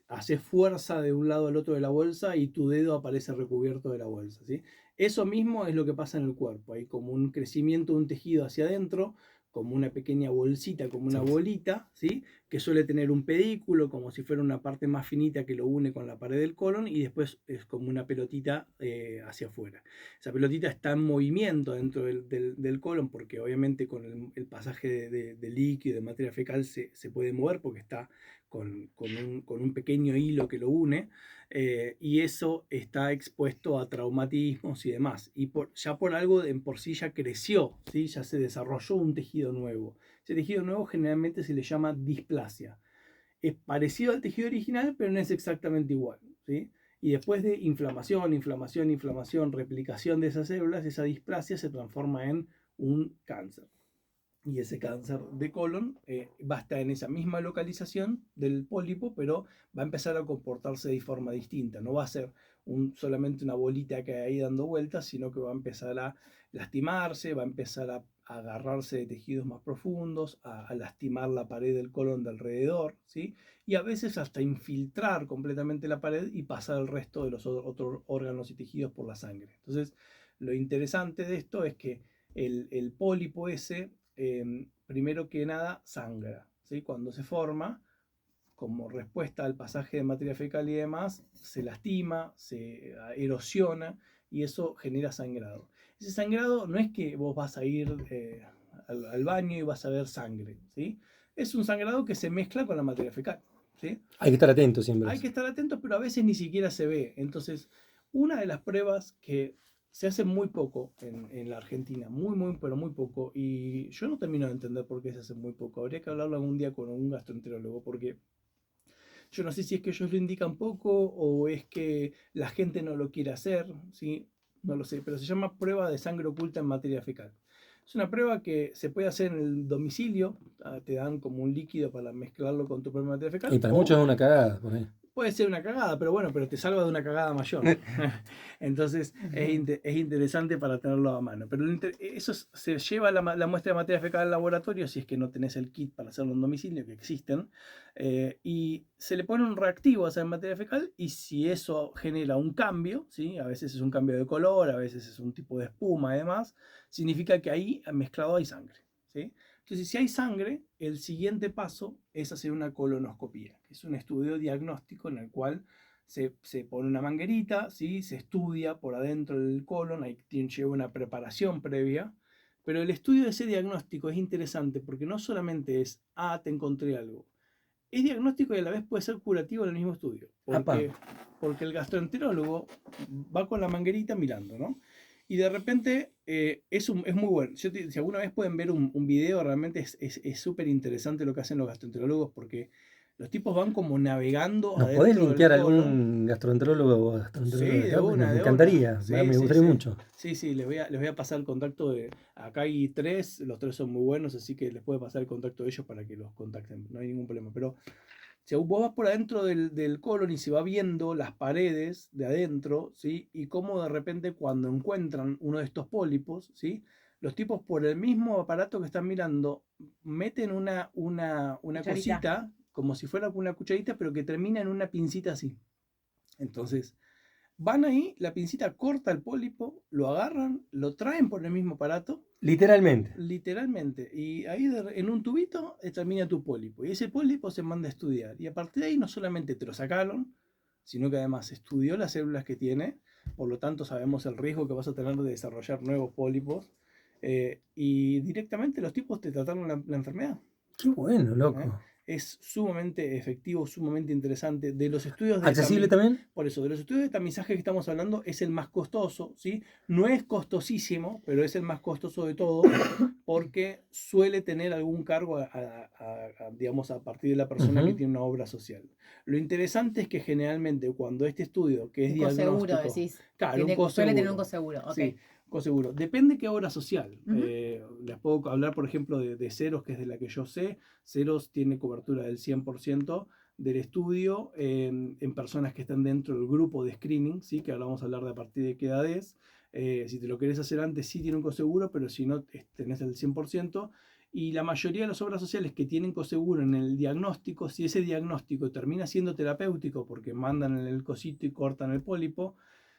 haces fuerza de un lado al otro de la bolsa y tu dedo aparece recubierto de la bolsa, ¿sí? Eso mismo es lo que pasa en el cuerpo. Hay como un crecimiento de un tejido hacia adentro, como una pequeña bolsita, como una Sí. bolita, ¿sí? Que suele tener un pedículo, como si fuera una parte más finita que lo une con la pared del colon, y después es como una pelotita hacia afuera. Esa pelotita está en movimiento dentro del colon porque obviamente con el pasaje de líquido, de materia fecal, se puede mover porque está con un pequeño hilo que lo une, y eso está expuesto a traumatismos y demás. Y ya por algo por sí ya creció, ¿sí? Ya se desarrolló un tejido nuevo. Ese tejido nuevo generalmente se le llama displasia. Es parecido al tejido original, pero no es exactamente igual, ¿sí? Y después de inflamación, inflamación, inflamación, replicación de esas células, esa displasia se transforma en un cáncer. Y ese cáncer de colon va a estar en esa misma localización del pólipo, pero va a empezar a comportarse de forma distinta. No va a ser solamente una bolita que hay ahí dando vueltas, sino que va a empezar a lastimarse, va a empezar a agarrarse de tejidos más profundos, a lastimar la pared del colon de alrededor, ¿sí? Y a veces hasta infiltrar completamente la pared y pasar el resto de los otros órganos y tejidos por la sangre. Entonces, lo interesante de esto es que el pólipo ese primero que nada sangra, ¿sí? Cuando se forma, como respuesta al pasaje de materia fecal y demás, se lastima, se erosiona y eso genera sangrado. Ese sangrado no es que vos vas a ir al baño y vas a ver sangre, ¿sí? Es un sangrado que se mezcla con la materia fecal, ¿sí? Hay que estar atento siempre. Hay que estar atentos, pero a veces ni siquiera se ve. Entonces, una de las pruebas que se hace muy poco en la Argentina, pero muy poco, y yo no termino de entender por qué se hace muy poco. Habría que hablarlo algún día con un gastroenterólogo, porque yo no sé si es que ellos lo indican poco o es que la gente no lo quiere hacer, ¿sí? No lo sé, pero se llama prueba de sangre oculta en materia fecal. Es una prueba que se puede hacer en el domicilio, te dan como un líquido para mezclarlo con tu propia materia fecal, Y para o muchos es una cagada por ahí. puede ser una cagada, pero bueno, pero te salva de una cagada mayor. Entonces es interesante para tenerlo a mano. Pero eso se lleva la muestra de materia fecal al laboratorio, si es que no tenés el kit para hacerlo en domicilio, que existen, y se le pone un reactivo a esa materia fecal y si eso genera un cambio, ¿sí? A veces es un cambio de color, a veces es un tipo de espuma y demás, significa que ahí mezclado hay sangre, ¿sí? Entonces, si hay sangre, el siguiente paso es hacer una colonoscopía, que es un estudio diagnóstico en el cual se pone una manguerita, ¿sí? Se estudia por adentro del colon, ahí lleva una preparación previa, pero el estudio de ese diagnóstico es interesante porque no solamente es, te encontré algo, es diagnóstico y a la vez puede ser curativo en el mismo estudio, porque el gastroenterólogo va con la manguerita mirando, ¿no? Y de repente es muy bueno. Si alguna vez pueden ver un video, realmente es súper interesante lo que hacen los gastroenterólogos porque los tipos van como navegando ¿Nos podés adentro del linkear colon. algún gastroenterólogo o Sí, gastroenteróloga de acá? una, Me de una. encantaría, Sí, me sí, gustaría sí. mucho. Sí, les voy a pasar el contacto de. Acá hay tres, los tres son muy buenos, así que les puedo pasar el contacto de ellos para que los contacten. No hay ningún problema. Pero si vos vas por adentro del colon y se va viendo las paredes de adentro, ¿sí? Y cómo de repente cuando encuentran uno de estos pólipos, ¿sí? Los tipos por el mismo aparato que están mirando meten una Cucharita. cosita, como si fuera una cucharita, pero que termina en una pincita así. Entonces, van ahí, la pincita corta el pólipo, lo agarran, lo traen por el mismo aparato, Literalmente. literalmente, y ahí en un tubito termina tu pólipo. Y ese pólipo se manda a estudiar. Y a partir de ahí no solamente te lo sacaron, sino que además estudió las células que tiene, por lo tanto sabemos el riesgo que vas a tener de desarrollar nuevos pólipos, y directamente los tipos te trataron la enfermedad. Qué bueno, ¿Eh? loco. es sumamente efectivo, sumamente interesante. De los estudios de ¿Accesible también? por eso, de los estudios de tamizaje que estamos hablando, es el más costoso, ¿sí? No es costosísimo, pero es el más costoso de todos, porque suele tener algún cargo, digamos, a partir de la persona que tiene una obra social. Lo interesante es que generalmente cuando este estudio, que es Un coseguro, diagnóstico, decís. claro, un Suele tener un coseguro, coseguro, ok. sí, coseguro. Depende qué obra social. Ujú. Les puedo hablar, por ejemplo, de Ceros, que es de la que yo sé. Ceros tiene cobertura del 100% del estudio en personas que están dentro del grupo de screening, ¿sí? Que ahora vamos a hablar de a partir de qué edad es. Si te lo querés hacer antes, sí tiene un coseguro, pero si no, tenés el 100%. Y la mayoría de las obras sociales que tienen coseguro en el diagnóstico, si ese diagnóstico termina siendo terapéutico porque mandan el cosito y cortan el pólipo,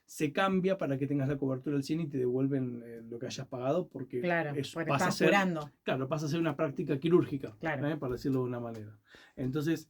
se cambia para que tengas la cobertura al 100 y te devuelven lo que hayas pagado porque Claro, eso porque pasa a estás ser, curando. claro, pasa a ser una práctica quirúrgica, Claro. para decirlo de una manera. Entonces,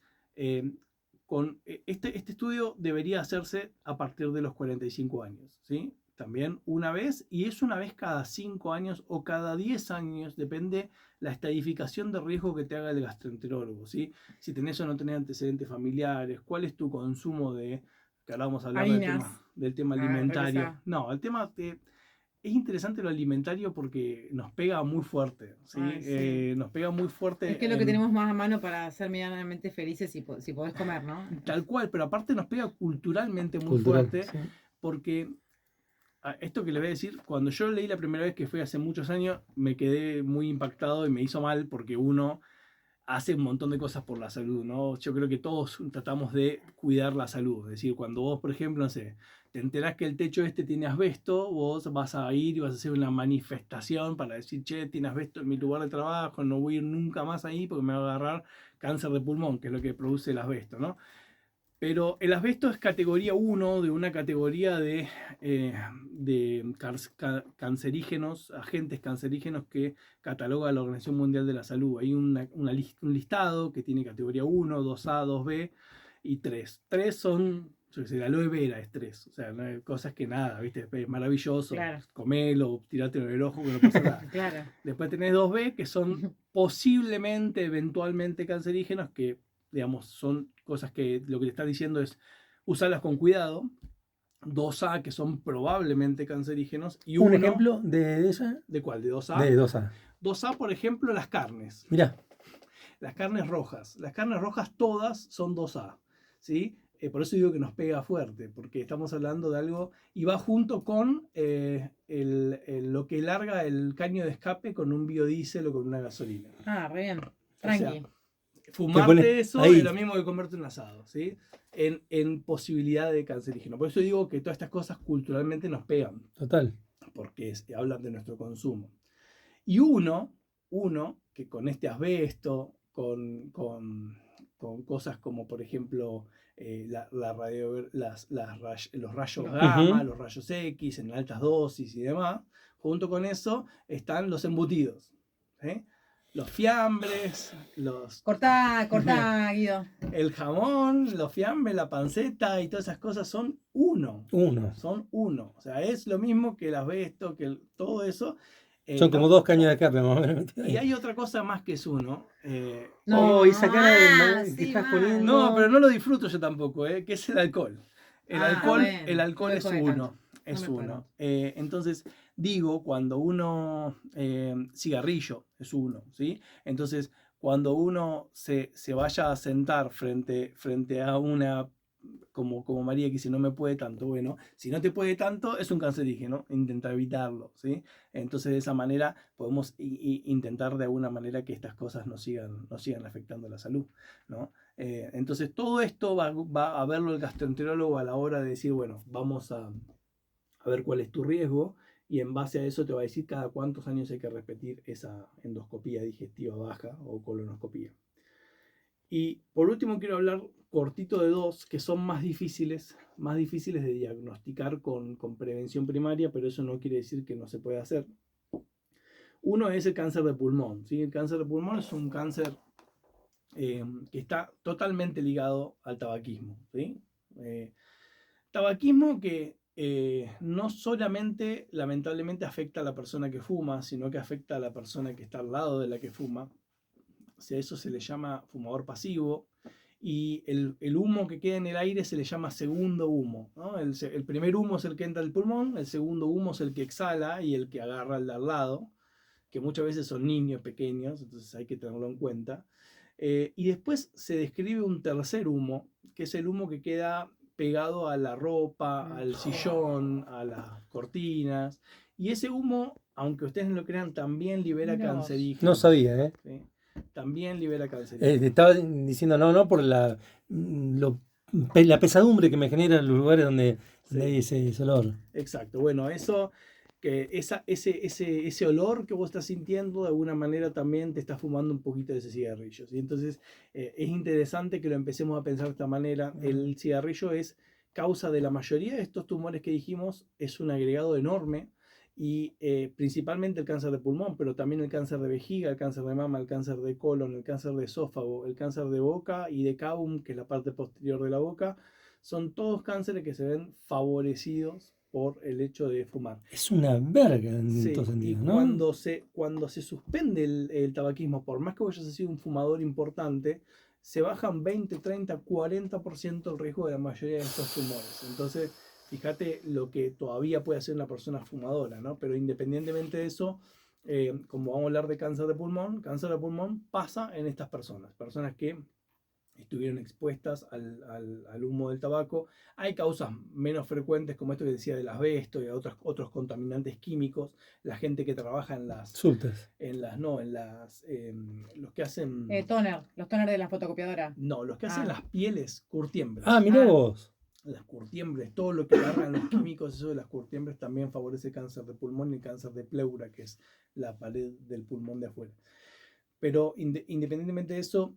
con este estudio debería hacerse a partir de los 45 años, ¿sí? También una vez, y es una vez cada 5 años o cada 10 años, depende la estadificación de riesgo que te haga el gastroenterólogo, ¿sí? Si tenés o no tenés antecedentes familiares, cuál es tu consumo de, que ahora vamos a hablar Harinas. del tema Ah, alimentario. repesada. No, el tema es interesante lo alimentario porque nos pega muy fuerte, ¿sí? Ay, sí. Nos pega muy fuerte Es que es lo que tenemos más a mano para ser medianamente felices si podés comer, ¿no? tal cual, pero aparte nos pega culturalmente muy Cultural, fuerte sí. porque esto que le voy a decir, cuando yo leí la primera vez, que fue hace muchos años, me quedé muy impactado y me hizo mal porque uno hace un montón de cosas por la salud, ¿no? Yo creo que todos tratamos de cuidar la salud. Es decir, cuando vos, por ejemplo, no sé, te enterás que el techo este tiene asbesto, vos vas a ir y vas a hacer una manifestación para decir, che, tiene asbesto en mi lugar de trabajo, no voy a ir nunca más ahí porque me va a agarrar cáncer de pulmón, que es lo que produce el asbesto, ¿no? Pero el asbesto es categoría 1 de una categoría de cancerígenos, agentes cancerígenos que cataloga la Organización Mundial de la Salud. Hay un listado que tiene categoría 1, 2A, 2B y 3. 3 son, yo qué sé, la aloe vera es 3. O sea, no hay cosas que nada, ¿viste? Es maravilloso. Claro. Comelo, tirátelo en el ojo, que no pasa nada. Claro. Después tenés 2B, que son posiblemente, eventualmente cancerígenos, que digamos, son cosas que lo que te está diciendo es usarlas con cuidado. 2A, que son probablemente cancerígenos. Y ¿Un uno, ejemplo de ella? ¿de cuál? ¿De 2A? De 2A. 2A, por ejemplo, las carnes. Mirá. Las carnes rojas. Las carnes rojas todas son 2A. ¿Sí? Por eso digo que nos pega fuerte, porque estamos hablando de algo y va junto con lo que larga el caño de escape con un biodiesel o con una gasolina. Ah, re bien. O Tranqui. sea, fumarte eso ahí. es lo mismo que comerte un asado, ¿sí? En posibilidad de cancerígeno. Por eso digo que todas estas cosas culturalmente nos pegan, Total. porque hablan de nuestro consumo. Y uno que con este asbesto, con cosas como, por ejemplo, los rayos gamma, los rayos X en altas dosis y demás, junto con eso están los embutidos, ¿sí? Los fiambres, Cortá, Guido. el jamón, los fiambres, la panceta y todas esas cosas son uno. Son uno. O sea, es lo mismo que el asbesto, que todo eso. Son como dos caños de escape, más o menos. Y hay otra cosa más que es uno. No, esa cara de que sí, estás mal. poniendo. No, pero no lo disfruto yo tampoco, que es el alcohol. El alcohol, bueno, el alcohol no es me jode uno. tanto. Es No me uno. Entonces, digo, cuando uno. Cigarrillo es uno, ¿sí? Entonces, cuando uno se vaya a sentar frente a una. Como María, que si no me puede tanto, bueno, si no te puede tanto, es un cancerígeno, intenta evitarlo, ¿sí? Entonces, de esa manera podemos intentar de alguna manera que estas cosas no sigan afectando la salud, ¿no? Entonces, todo esto va a verlo el gastroenterólogo a la hora de decir, bueno, vamos a ver cuál es tu riesgo y en base a eso te va a decir cada cuántos años hay que repetir esa endoscopía digestiva baja o colonoscopía. Y por último quiero hablar cortito de dos que son más difíciles de diagnosticar con prevención primaria, pero eso no quiere decir que no se pueda hacer. Uno es el cáncer de pulmón, ¿sí? El cáncer de pulmón es un cáncer que está totalmente ligado al tabaquismo, ¿sí? Tabaquismo que no solamente lamentablemente afecta a la persona que fuma, sino que afecta a la persona que está al lado de la que fuma. eso se le llama fumador pasivo. Y el humo que queda en el aire se le llama segundo humo, ¿no? El primer humo es el que entra al pulmón, el segundo humo es el que exhala y el que agarra al de al lado, que muchas veces son niños pequeños, entonces hay que tenerlo en cuenta. Y después se describe un tercer humo, que es el humo que queda pegado a la ropa, al sillón, a las cortinas. Y ese humo, aunque ustedes no lo crean, también libera Mirá vos. No cancerígenos. sabía, ¿eh? ¿Sí? También libera Te cancerígenos. estaba diciendo no por la pesadumbre que me genera en los lugares donde Sí. hay ese olor. Exacto, bueno, ese olor que vos estás sintiendo de alguna manera también te está fumando un poquito de ese cigarrillo, ¿sí? Entonces es interesante que lo empecemos a pensar de esta manera. El cigarrillo es causa de la mayoría de estos tumores que dijimos, es un agregado enorme y principalmente el cáncer de pulmón, pero también el cáncer de vejiga, el cáncer de mama, el cáncer de colon, el cáncer de esófago, el cáncer de boca y de cavum, que es la parte posterior de la boca. Son todos cánceres que se ven favorecidos por el hecho de fumar. Es una verga en Sí, todo y sentido, ¿no? cuando se suspende el tabaquismo, por más que vos hayas sido un fumador importante, se bajan 20, 30, 40% el riesgo de la mayoría de estos tumores. Entonces, fíjate lo que todavía puede hacer una persona fumadora, ¿no? Pero independientemente de eso, como vamos a hablar de cáncer de pulmón pasa en estas personas, personas que estuvieron expuestas al humo del tabaco. Hay causas menos frecuentes, como esto que decía del asbesto y a otros contaminantes químicos. La gente que trabaja Subtes. los que hacen, Los toner de la fotocopiadora. no, los que hacen las pieles curtiembres. Ah, mirá Ah. vos. Las curtiembres, todo lo que agarran los químicos, eso de las curtiembres también favorece cáncer de pulmón y cáncer de pleura, que es la pared del pulmón de afuera. Pero independientemente de eso,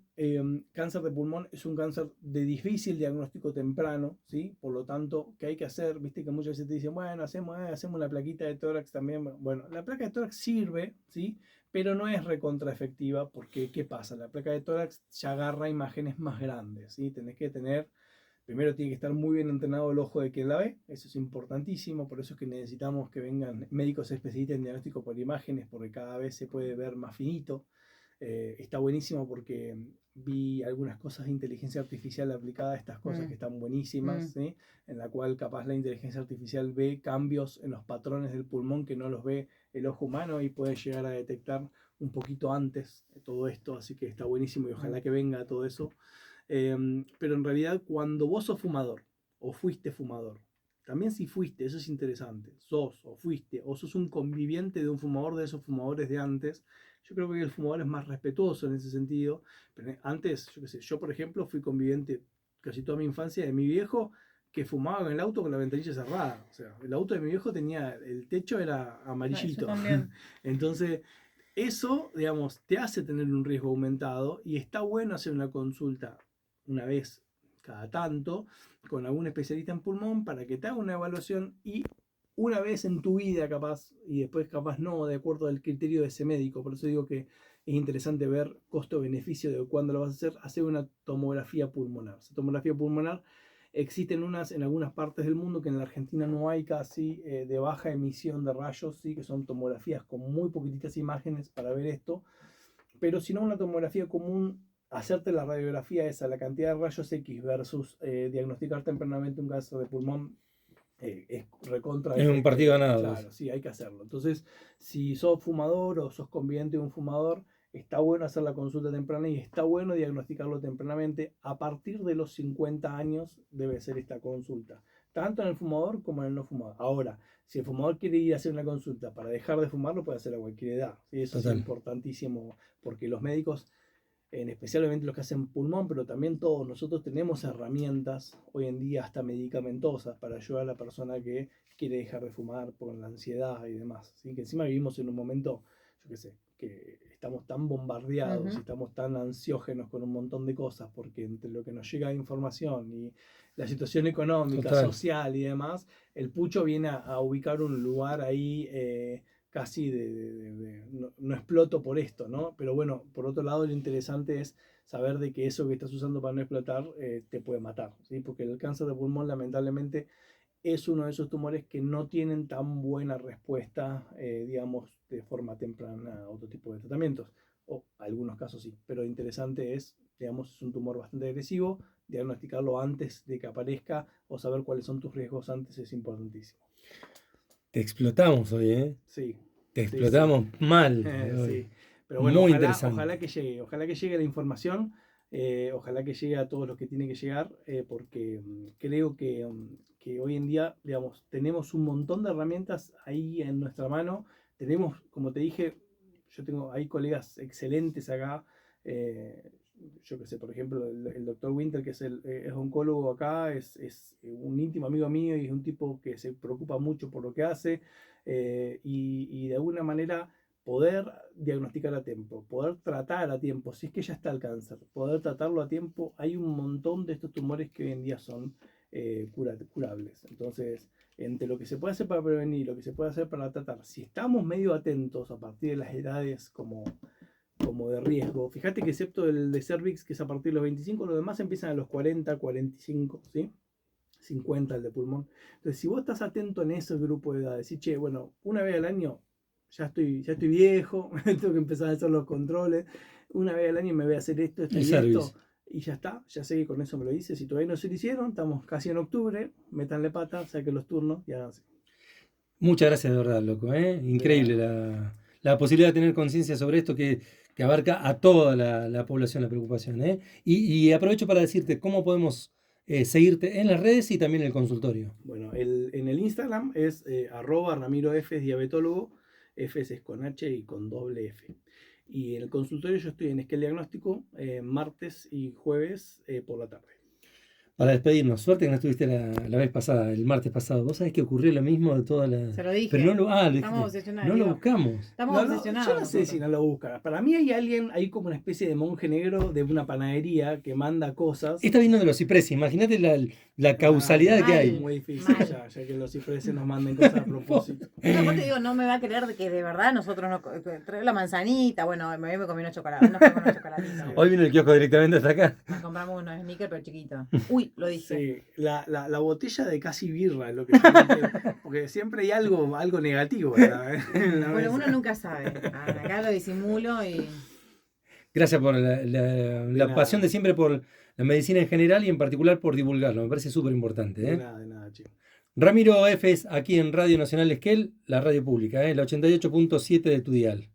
cáncer de pulmón es un cáncer de difícil diagnóstico temprano, ¿sí? Por lo tanto, ¿qué hay que hacer? Viste que muchas veces te dicen, bueno, hacemos la plaquita de tórax también. Bueno, la placa de tórax sirve, ¿sí? Pero no es recontraefectiva porque, ¿qué pasa? La placa de tórax ya agarra imágenes más grandes, ¿sí? Tenés que tener, primero tiene que estar muy bien entrenado el ojo de quien la ve, eso es importantísimo, por eso es que necesitamos que vengan médicos especialistas en diagnóstico por imágenes, porque cada vez se puede ver más finito. Está buenísimo porque vi algunas cosas de inteligencia artificial aplicada a estas cosas que están buenísimas, ¿sí? En la cual capaz la inteligencia artificial ve cambios en los patrones del pulmón que no los ve el ojo humano y puede llegar a detectar un poquito antes de todo esto, así que está buenísimo y ojalá que venga todo eso. Pero en realidad cuando vos sos fumador o fuiste fumador, también si fuiste, eso es interesante, sos o fuiste o sos un conviviente de un fumador de esos fumadores de antes, yo creo que el fumador es más respetuoso en ese sentido. Pero antes, yo qué sé, yo por ejemplo fui conviviente casi toda mi infancia de mi viejo que fumaba en el auto con la ventanilla cerrada. O sea, el auto de mi viejo tenía, el techo era amarillito. Entonces, eso, digamos, te hace tener un riesgo aumentado y está bueno hacer una consulta una vez cada tanto con algún especialista en pulmón para que te haga una evaluación y una vez en tu vida capaz, y después capaz no, de acuerdo al criterio de ese médico. Por eso digo que es interesante ver costo-beneficio de cuándo lo vas a hacer una tomografía pulmonar. Esa tomografía pulmonar existen unas en algunas partes del mundo que en la Argentina no hay casi, de baja emisión de rayos, ¿sí? Que son tomografías con muy poquititas imágenes para ver esto. Pero si no, una tomografía común, hacerte la radiografía esa, la cantidad de rayos X versus diagnosticar tempranamente un cáncer de pulmón, es recontra. Es un partido ganado. Claro, sí, hay que hacerlo. Entonces, si sos fumador o sos conviviente de un fumador, está bueno hacer la consulta temprana y está bueno diagnosticarlo tempranamente. A partir de los 50 años debe ser esta consulta, tanto en el fumador como en el no fumador. Ahora, si el fumador quiere ir a hacer una consulta para dejar de fumar, lo puede hacer a cualquier edad. ¿Sí? Eso Total. es importantísimo porque los médicos, especialmente los que hacen pulmón, pero también todos nosotros tenemos herramientas hoy en día hasta medicamentosas para ayudar a la persona que quiere dejar de fumar por la ansiedad y demás. ¿Sí? Que encima vivimos en un momento, yo qué sé, que estamos tan bombardeados y estamos tan ansiógenos con un montón de cosas, porque entre lo que nos llega de información y la situación económica, social y demás, el pucho viene a ubicar un lugar ahí casi no exploto por esto, ¿no? Pero bueno, por otro lado, lo interesante es saber de que eso que estás usando para no explotar te puede matar, ¿sí? Porque el cáncer de pulmón, lamentablemente, es uno de esos tumores que no tienen tan buena respuesta, digamos, de forma temprana a otro tipo de tratamientos. o algunos casos sí, pero interesante es, digamos, es un tumor bastante agresivo, diagnosticarlo antes de que aparezca o saber cuáles son tus riesgos antes es importantísimo. Te explotamos hoy, ¿eh? Sí. Te Sí, explotamos mal. sí. Pero bueno, Muy ojalá interesante. ojalá que llegue la información, ojalá que llegue a todos los que tiene que llegar, porque creo que hoy en día, digamos, tenemos un montón de herramientas ahí en nuestra mano. Tenemos, como te dije, hay colegas excelentes acá. Yo que sé, por ejemplo, el doctor Winter, que es oncólogo acá, es un íntimo amigo mío y es un tipo que se preocupa mucho por lo que hace, y de alguna manera poder diagnosticar a tiempo, poder tratar a tiempo, si es que ya está el cáncer, poder tratarlo a tiempo. Hay un montón de estos tumores que hoy en día son curables. Entonces, entre lo que se puede hacer para prevenir y lo que se puede hacer para tratar, si estamos medio atentos a partir de las edades como de riesgo, fíjate que excepto el de cervix, que es a partir de los 25, los demás empiezan a los 40, 45, ¿sí? 50 el de pulmón. Entonces, si vos estás atento en ese grupo de edades, decís, che, bueno, una vez al año ya estoy viejo, tengo que empezar a hacer los controles, una vez al año me voy a hacer esto El y service. esto, y ya está, ya sé que con eso me lo hice. Si todavía no se lo hicieron, estamos casi en octubre, métanle pata, saquen los turnos y háganse. Muchas gracias de verdad, loco, ¿eh? Increíble la posibilidad de tener conciencia sobre esto que abarca a toda la población la preocupación, ¿eh? Y aprovecho para decirte cómo podemos seguirte en las redes y también en el consultorio. Bueno, en el Instagram es @RamiroF es diabetólogo, F es con H y con doble F. Y en el consultorio yo estoy en Esquel Diagnóstico, martes y jueves por la tarde. Para despedirnos, suerte que no estuviste la vez pasada, el martes pasado. ¿Vos sabés que ocurrió lo mismo de toda la...? Se lo dije. Pero no lo, lo Estamos dijiste. obsesionados. No lo digo, buscamos. Estamos Yo obsesionados. no sé nosotros. si no lo buscan. Para mí hay alguien, hay como una especie de monje negro de una panadería que manda cosas. Está viniendo de los cipreses. Imagínate la causalidad que Es hay. muy difícil ya que los cipreses nos manden cosas a propósito. Pero aparte digo, no me va a creer de que de verdad nosotros no trae la manzanita, bueno, me comí unos chocolates, unos chocolatitos. Hoy vino el kiosco directamente hasta acá. Nos compramos unos sneakers pero chiquitos. Uy, lo dije. Sí, la botella de casi birra es lo que se dice, porque siempre hay algo negativo en la Bueno, mesa. uno nunca sabe. Acá lo disimulo y... Gracias por la nada. pasión de siempre por la medicina en general y en particular por divulgarlo. Me parece súper importante. De nada, che. Ramiro F. aquí en Radio Nacional Esquel, la radio pública, la 88.7 de tu dial.